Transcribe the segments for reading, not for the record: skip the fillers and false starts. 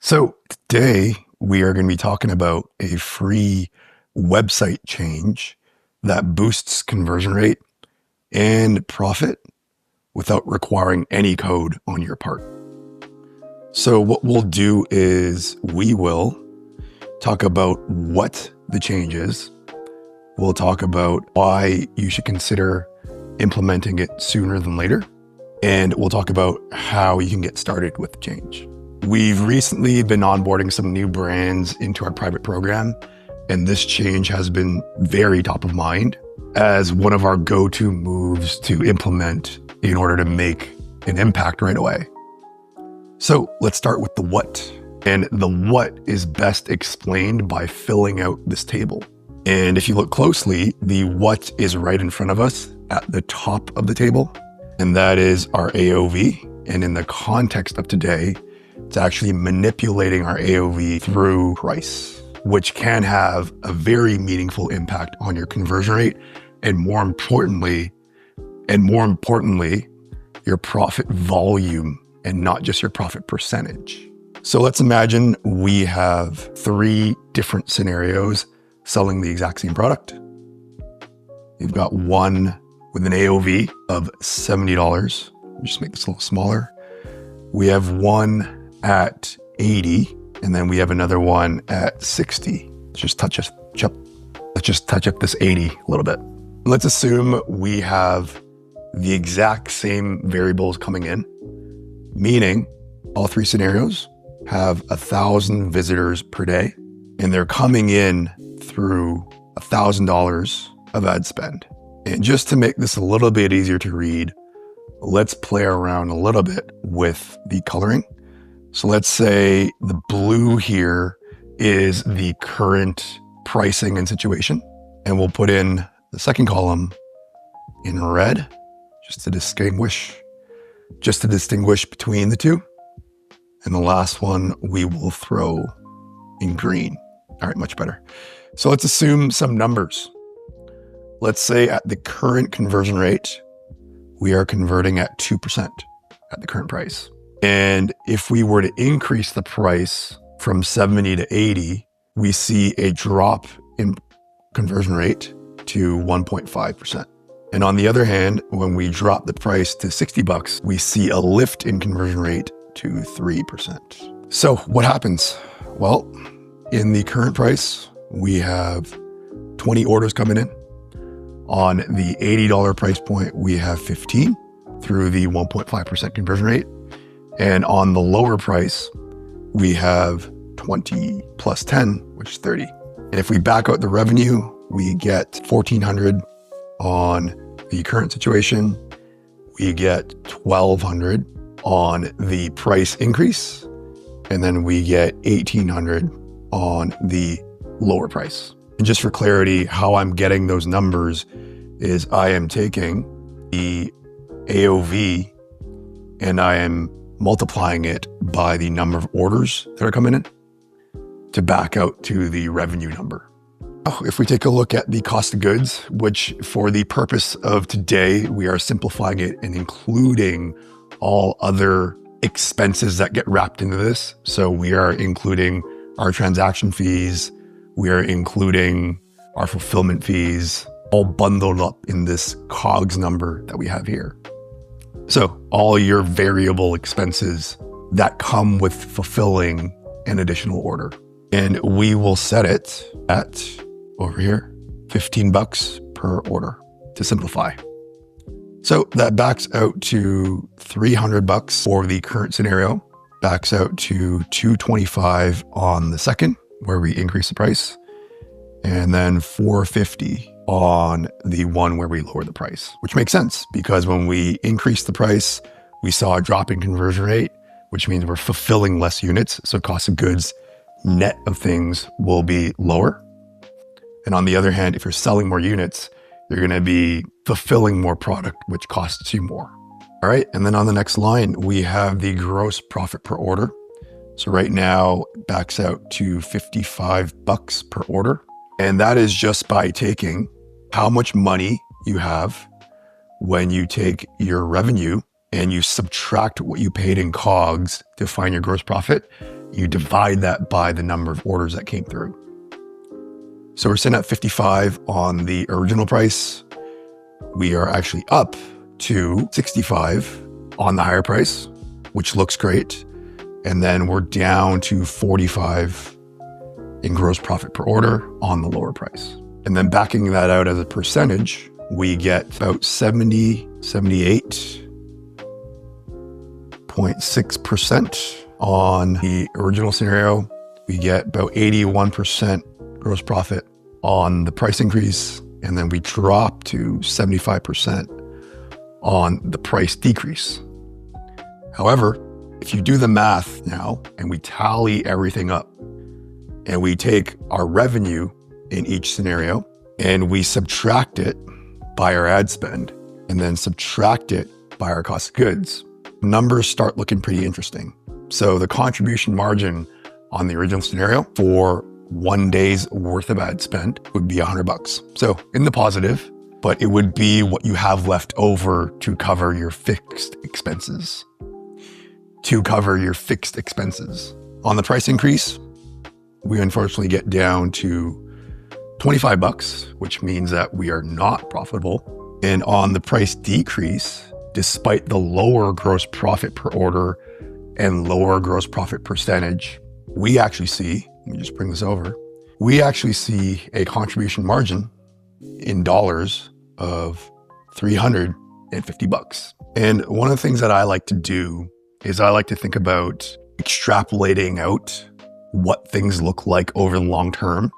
So today we are going to be talking about a free website change that boosts conversion rate and profit without requiring any code on your part. So what we'll do is we will talk about what the change is. We'll talk about why you should consider implementing it sooner than later. And we'll talk about how you can get started with the change. We've recently been onboarding some new brands into our private program, and this change has been very top of mind as one of our go-to moves to implement in order to make an impact right away. So let's start with the what. And the what is best explained by filling out this table. And if you look closely, the what is right in front of us at the top of the table, and that is our AOV. And in the context of today, it's actually manipulating our AOV through price, which can have a very meaningful impact on your conversion rate, and more importantly, your profit volume, and not just your profit percentage. So let's imagine we have 3 different scenarios selling the exact same product. You've got one with an AOV of $70. Just make this a little smaller. We have one at 80, and then we have another one at 60. Let's just touch up this 80 a little bit. Let's assume we have the exact same variables coming in, meaning all 3 scenarios have 1,000 visitors per day, and they're coming in through $1,000 of ad spend. And just to make this a little bit easier to read, let's play around a little bit with the coloring. So let's say the blue here is the current pricing and situation. And we'll put in the second column in red, just to distinguish between the two. And the last one we will throw in green. All right, much better. So let's assume some numbers. Let's say at the current conversion rate, we are converting at 2% at the current price. And if we were to increase the price from 70 to 80, we see a drop in conversion rate to 1.5%. And on the other hand, when we drop the price to $60, we see a lift in conversion rate to 3%. So what happens? Well, in the current price, we have 20 orders coming in. On the $80 price point, we have 15 through the 1.5% conversion rate. And on the lower price, we have 20 plus 10, which is 30. And if we back out the revenue, we get 1,400 on the current situation. We get 1,200 on the price increase. And then we get 1,800 on the lower price. And just for clarity, how I'm getting those numbers is I am taking the AOV and I am multiplying it by the number of orders that are coming in to back out to the revenue number. If we take a look at the cost of goods, which for the purpose of today, we are simplifying it and including all other expenses that get wrapped into this. So we are including our transaction fees, we are including our fulfillment fees, all bundled up in this COGS number that we have here. So all your variable expenses that come with fulfilling an additional order. And we will set it at, over here, $15 per order to simplify. So that backs out to $300 for the current scenario, backs out to $225 on the second, where we increase the price, and then $450 on the one where we lower the price, which makes sense because when we increase the price, we saw a drop in conversion rate, which means we're fulfilling less units. So cost of goods net of things will be lower. And on the other hand, if you're selling more units, you're going to be fulfilling more product, which costs you more. All right. And then on the next line, we have the gross profit per order. So right now it backs out to $55 per order. And that is just by taking how much money you have when you take your revenue and you subtract what you paid in COGS to find your gross profit. you divide that by the number of orders that came through. So we're sitting at 55 on the original price. We are actually up to 65 on the higher price, which looks great. And then we're down to 45 in gross profit per order on the lower price. And then backing that out as a percentage, we get about 78.6% on the original scenario. We get about 81% gross profit on the price increase. And then we drop to 75% on the price decrease. However, if you do the math now and we tally everything up and we take our revenue in each scenario and we subtract it by our ad spend and then subtract it by our cost of goods, numbers start looking pretty interesting. So the contribution margin on the original scenario for 1 day's worth of ad spend would be $100. So in the positive, but it would be what you have left over to cover your fixed expenses. On the price increase, we unfortunately get down to $25, which means that we are not profitable. And on the price decrease, despite the lower gross profit per order and lower gross profit percentage, we actually see, let me just bring this over, we actually see a contribution margin in dollars of $350. And one of the things that I like to do is I like to think about extrapolating out what things look like over the long term,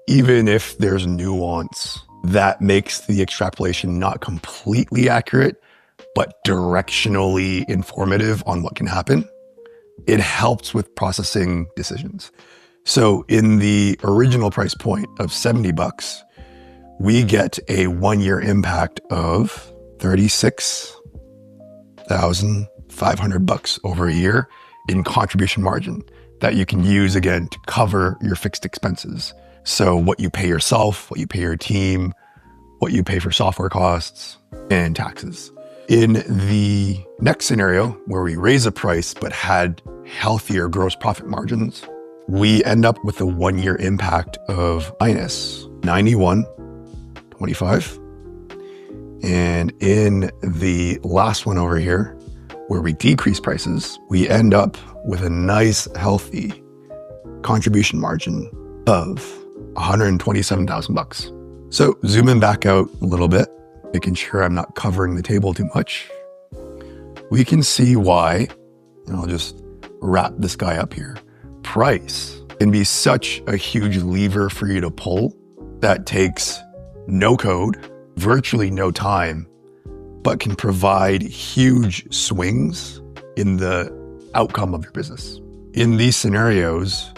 even if there's nuance that makes the extrapolation not completely accurate, but directionally informative on what can happen. It helps with processing decisions. So in the original price point of $70, we get a 1-year impact of $36,500 over a year in contribution margin that you can use again to cover your fixed expenses. So what you pay yourself, what you pay your team, what you pay for software costs and taxes. In the next scenario where we raise a price but had healthier gross profit margins, we end up with a 1-year impact of minus $91.25. And in the last one over here, where we decrease prices, we end up with a nice, healthy contribution margin of $127,000. So zooming back out a little bit, making sure I'm not covering the table too much, we can see why, and I'll just wrap this guy up here. Price can be such a huge lever for you to pull that takes no code, virtually no time, but can provide huge swings in the outcome of your business. In these scenarios,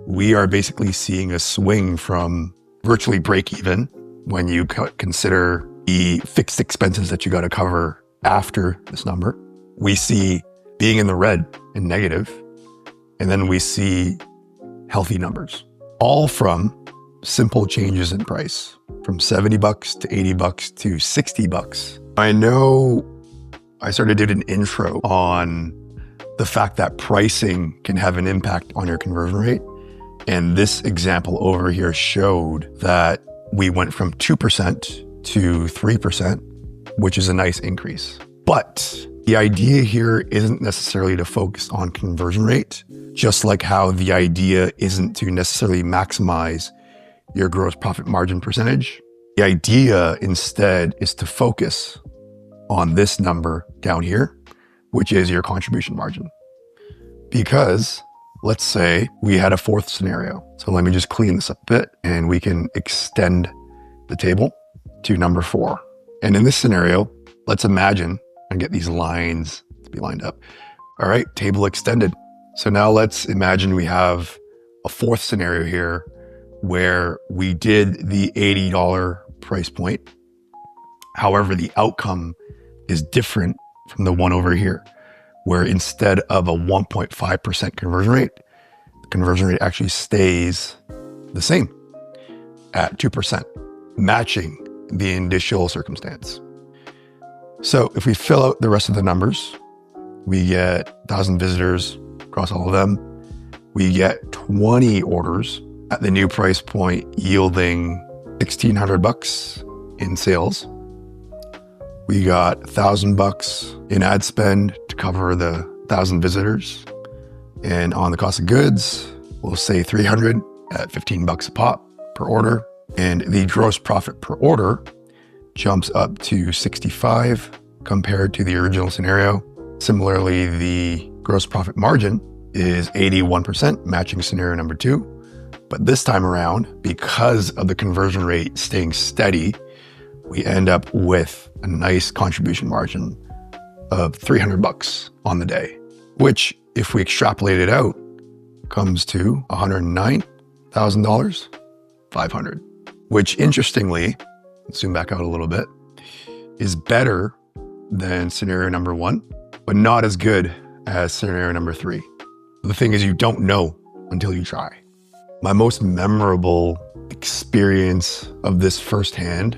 we are basically seeing a swing from virtually break even when you consider the fixed expenses that you got to cover after this number. We see being in the red and negative, and then we see healthy numbers, all from simple changes in price, from $70 to $80 to $60. I know I sort of did an intro on the fact that pricing can have an impact on your conversion rate. And this example over here showed that we went from 2% to 3%, which is a nice increase. But the idea here isn't necessarily to focus on conversion rate, just like how the idea isn't to necessarily maximize your gross profit margin percentage. The idea instead is to focus on this number down here, which is your contribution margin. Because let's say we had a fourth scenario. So let me just clean this up a bit and we can extend the table to number 4. And in this scenario, let's imagine and get these lines to be lined up. All right, table extended. So now let's imagine we have a fourth scenario here where we did the $80 price point. However, the outcome is different from the one over here, where instead of a 1.5% conversion rate, the conversion rate actually stays the same at 2%, matching the initial circumstance. So if we fill out the rest of the numbers, we get 1,000 visitors across all of them. we get 20 orders at the new price point, yielding $1,600 in sales. We got $1,000 in ad spend to cover the 1,000 visitors. And on the cost of goods, we'll say 300 at $15 a pop per order. And the gross profit per order jumps up to 65 compared to the original scenario. Similarly, the gross profit margin is 81%, matching scenario number 2. But this time around, because of the conversion rate staying steady, we end up with a nice contribution margin of $300 on the day, which, if we extrapolate it out, comes to $109,000, $500, which, interestingly, let's zoom back out a little bit, is better than scenario number 1, but not as good as scenario number 3. The thing is, you don't know until you try. My most memorable experience of this firsthand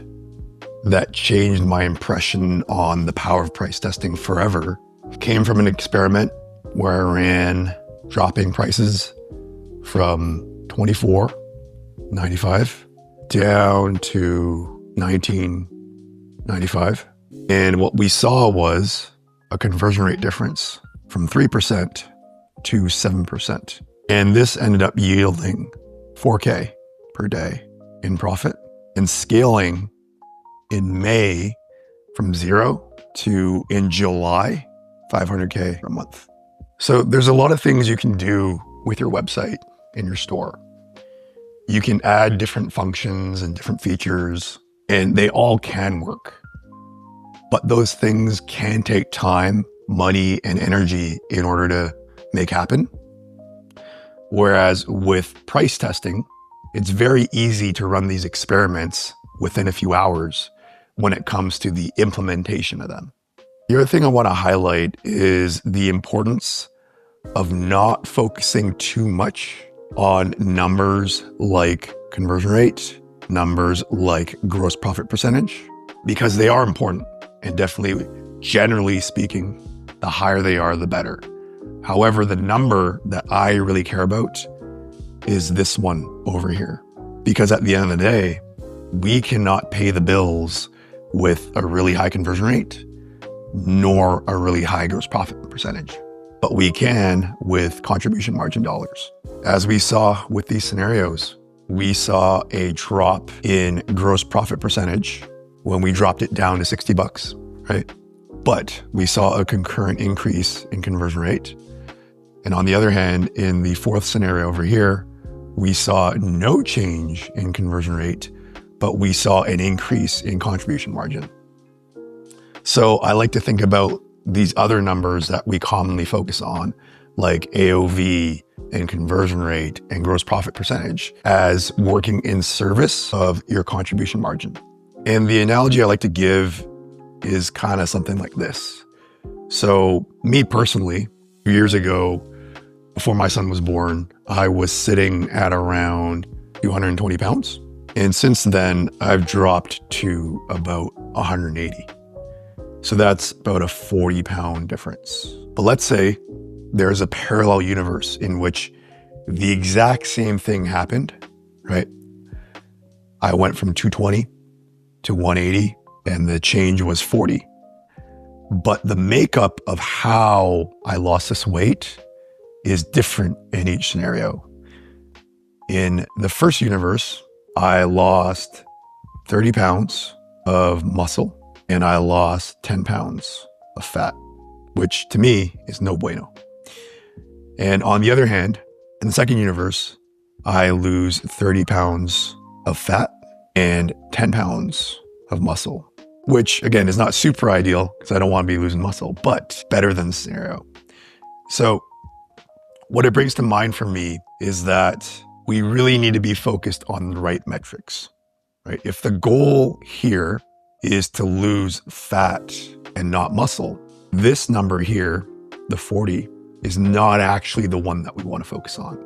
that changed my impression on the power of price testing forever came from an experiment where I ran dropping prices from $24.95 down to $19.95. And what we saw was a conversion rate difference from 3% to 7%. And this ended up yielding $4K per day in profit, and scaling in May from 0 to, in July, $500K a month. So there's a lot of things you can do with your website and your store. You can add different functions and different features, and they all can work. But those things can take time, money, and energy in order to make happen. Whereas with price testing, it's very easy to run these experiments within a few hours when it comes to the implementation of them. The other thing I want to highlight is the importance of not focusing too much on numbers like conversion rate, numbers like gross profit percentage, because they are important, and definitely, generally speaking, the higher they are, the better. However, the number that I really care about is this one over here, because at the end of the day, we cannot pay the bills with a really high conversion rate, nor a really high gross profit percentage, but we can with contribution margin dollars. As we saw with these scenarios, we saw a drop in gross profit percentage when we dropped it down to $60, right? But we saw a concurrent increase in conversion rate. And on the other hand, in the fourth scenario over here, we saw no change in conversion rate, but we saw an increase in contribution margin. So I like to think about these other numbers that we commonly focus on, like AOV and conversion rate and gross profit percentage, as working in service of your contribution margin. And the analogy I like to give is kind of something like this. So me personally, years ago, before my son was born, I was sitting at around 220 pounds. And since then, I've dropped to about 180. So that's about a 40-pound difference. But let's say there's a parallel universe in which the exact same thing happened, right? I went from 220 to 180, and the change was 40. But the makeup of how I lost this weight is different in each scenario. In the first universe, I lost 30 pounds of muscle and I lost 10 pounds of fat, which to me is no bueno. And on the other hand, in the second universe, I lose 30 pounds of fat and 10 pounds of muscle, which again is not super ideal because I don't want to be losing muscle, but better than the scenario. So what it brings to mind for me is that we really need to be focused on the right metrics, right? If the goal here is to lose fat and not muscle, this number here, the 40, is not actually the one that we want to focus on.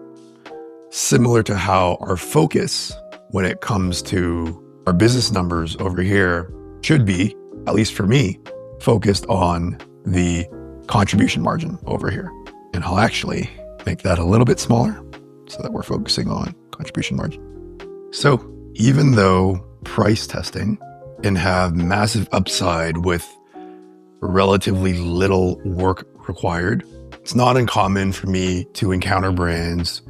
Similar to how our focus when it comes to our business numbers over here should be, at least for me, focused on the contribution margin over here. And I'll actually make that a little bit smaller so that we're focusing on contribution margin. So even though price testing can have massive upside with relatively little work required, it's not uncommon for me to encounter brands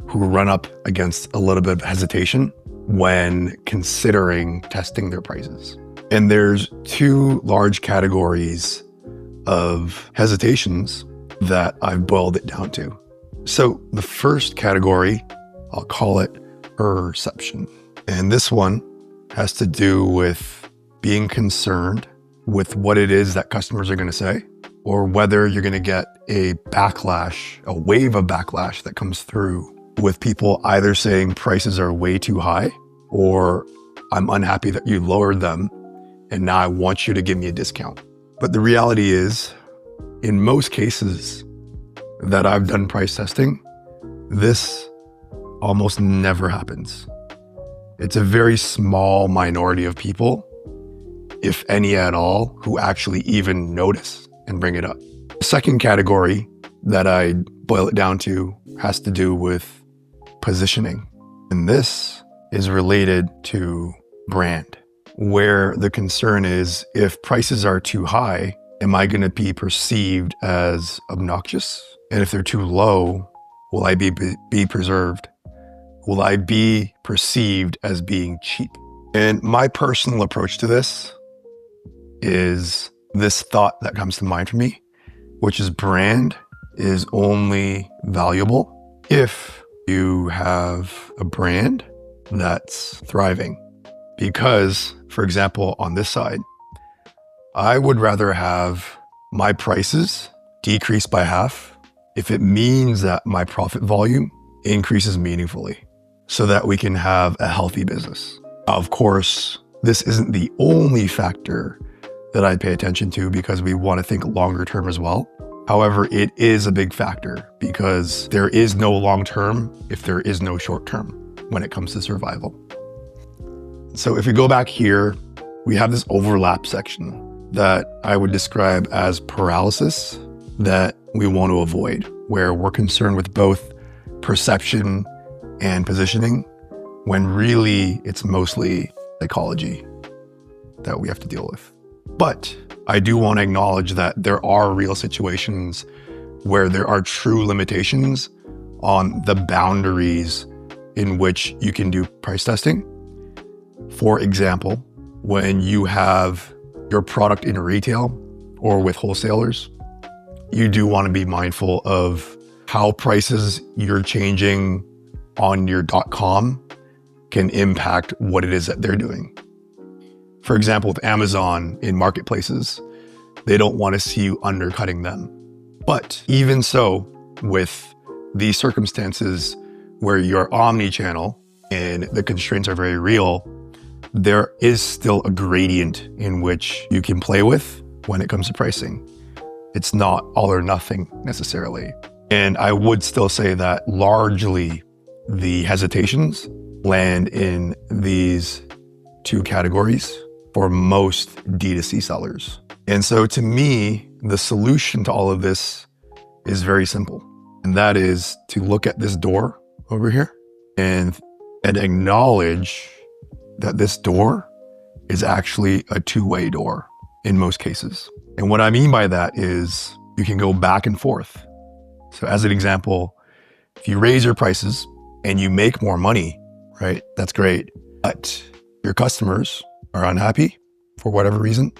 who run up against a little bit of hesitation when considering testing their prices. And there's two large categories of hesitations that I've boiled it down to. So the first category, I'll call it perception. And this one has to do with being concerned with what it is that customers are going to say, or whether you're going to get a backlash, a wave of backlash that comes through with people either saying prices are way too high, or I'm unhappy that you lowered them and now I want you to give me a discount. But the reality is, in most cases that I've done price testing, this almost never happens. It's a very small minority of people, if any at all, who actually even notice and bring it up. The second category that I boil it down to has to do with positioning. And this is related to brand, where the concern is, if prices are too high, am I going to be perceived as obnoxious? And if they're too low, will I be preserved? Will I be perceived as being cheap? And my personal approach to this is this thought that comes to mind for me, which is brand is only valuable if you have a brand that's thriving. Because, for example, on this side, I would rather have my prices decrease by half if it means that my profit volume increases meaningfully so that we can have a healthy business. Of course, this isn't the only factor that I pay attention to because we want to think longer term as well. However, it is a big factor because there is no long term if there is no short term when it comes to survival. So if we go back here, we have this overlap section that I would describe as paralysis that we want to avoid, where we're concerned with both perception and positioning, when really it's mostly psychology that we have to deal with. But I do want to acknowledge that there are real situations where there are true limitations on the boundaries in which you can do price testing. For example, when you have your product in retail or with wholesalers, you do want to be mindful of how prices you're changing on your .com can impact what it is that they're doing. For example, with Amazon in marketplaces, they don't want to see you undercutting them. But even so, with these circumstances where you're omni-channel and the constraints are very real, there is still a gradient in which you can play with when it comes to pricing. It's not all or nothing necessarily. And I would still say that largely the hesitations land in these two categories for most D2C sellers. And so to me, the solution to all of this is very simple. And that is to look at this door over here and acknowledge that this door is actually a two-way door in most cases. And what I mean by that is you can go back and forth. So as an example, if you raise your prices and you make more money, right, that's great. But your customers are unhappy for whatever reason,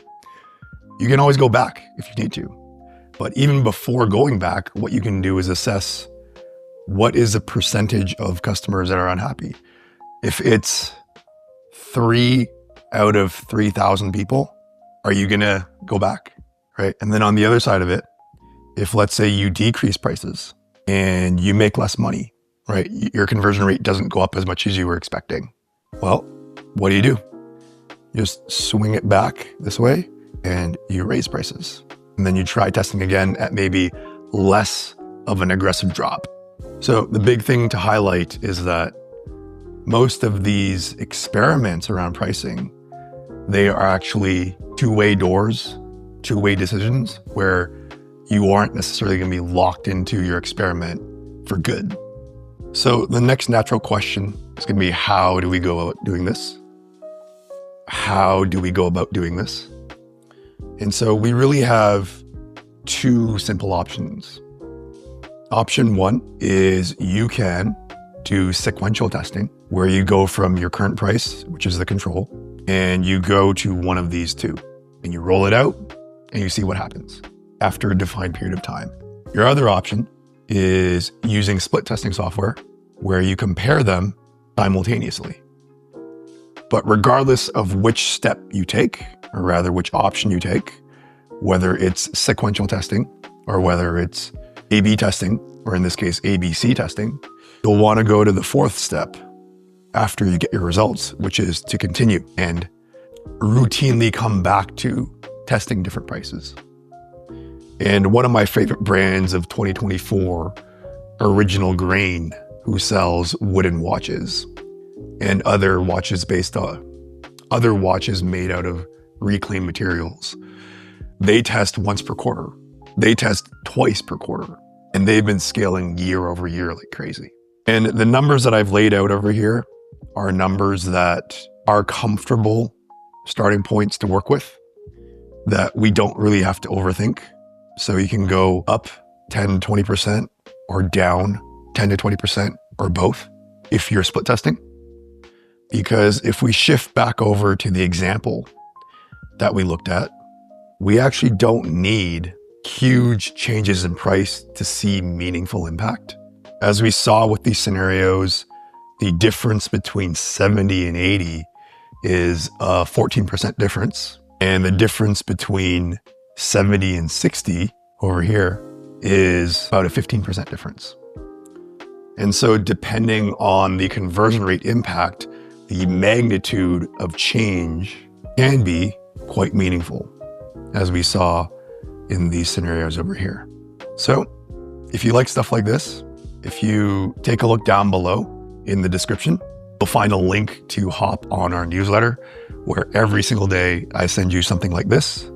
you can always go back if you need to. But even before going back, what you can do is assess what is the percentage of customers that are unhappy. If it's 3 out of 3,000 people, are you gonna go back, right? And then on the other side of it, if let's say you decrease prices and you make less money, right? Your conversion rate doesn't go up as much as you were expecting. Well, what do? You just swing it back this way and you raise prices. And then you try testing again at maybe less of an aggressive drop. So the big thing to highlight is that most of these experiments around pricing, they are actually two-way doors, two-way decisions where you aren't necessarily going to be locked into your experiment for good. So the next natural question is going to be, how do we go about doing this? How do we go about doing this? And so we really have two simple options. Option one is you can do sequential testing, where you go from your current price, which is the control, and you go to one of these two, and you roll it out, and you see what happens after a defined period of time. Your other option is using split testing software, where you compare them simultaneously. But regardless of which step you take, or rather which option you take, whether it's sequential testing or whether it's A/B testing, or in this case, ABC testing, you'll want to go to the fourth step after you get your results, which is to continue and routinely come back to testing different prices. And one of my favorite brands of 2024, Original Grain, who sells wooden watches and other watches made out of reclaimed materials. They test once per quarter. They test twice per quarter. And they've been scaling year over year like crazy. And the numbers that I've laid out over here are numbers that are comfortable starting points to work with, that we don't really have to overthink. So you can go up 10, 20% or down 10 to 20% or both if you're split testing. Because if we shift back over to the example that we looked at, we actually don't need huge changes in price to see meaningful impact. As we saw with these scenarios, the difference between 70 and 80 is a 14% difference. And the difference between 70 and 60 over here is about a 15% difference. And so depending on the conversion rate impact, the magnitude of change can be quite meaningful, as we saw in these scenarios over here. So if you like stuff like this, if you take a look down below in the description, you'll find a link to hop on our newsletter, where every single day I send you something like this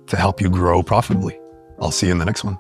to help you grow profitably. I'll see you in the next one.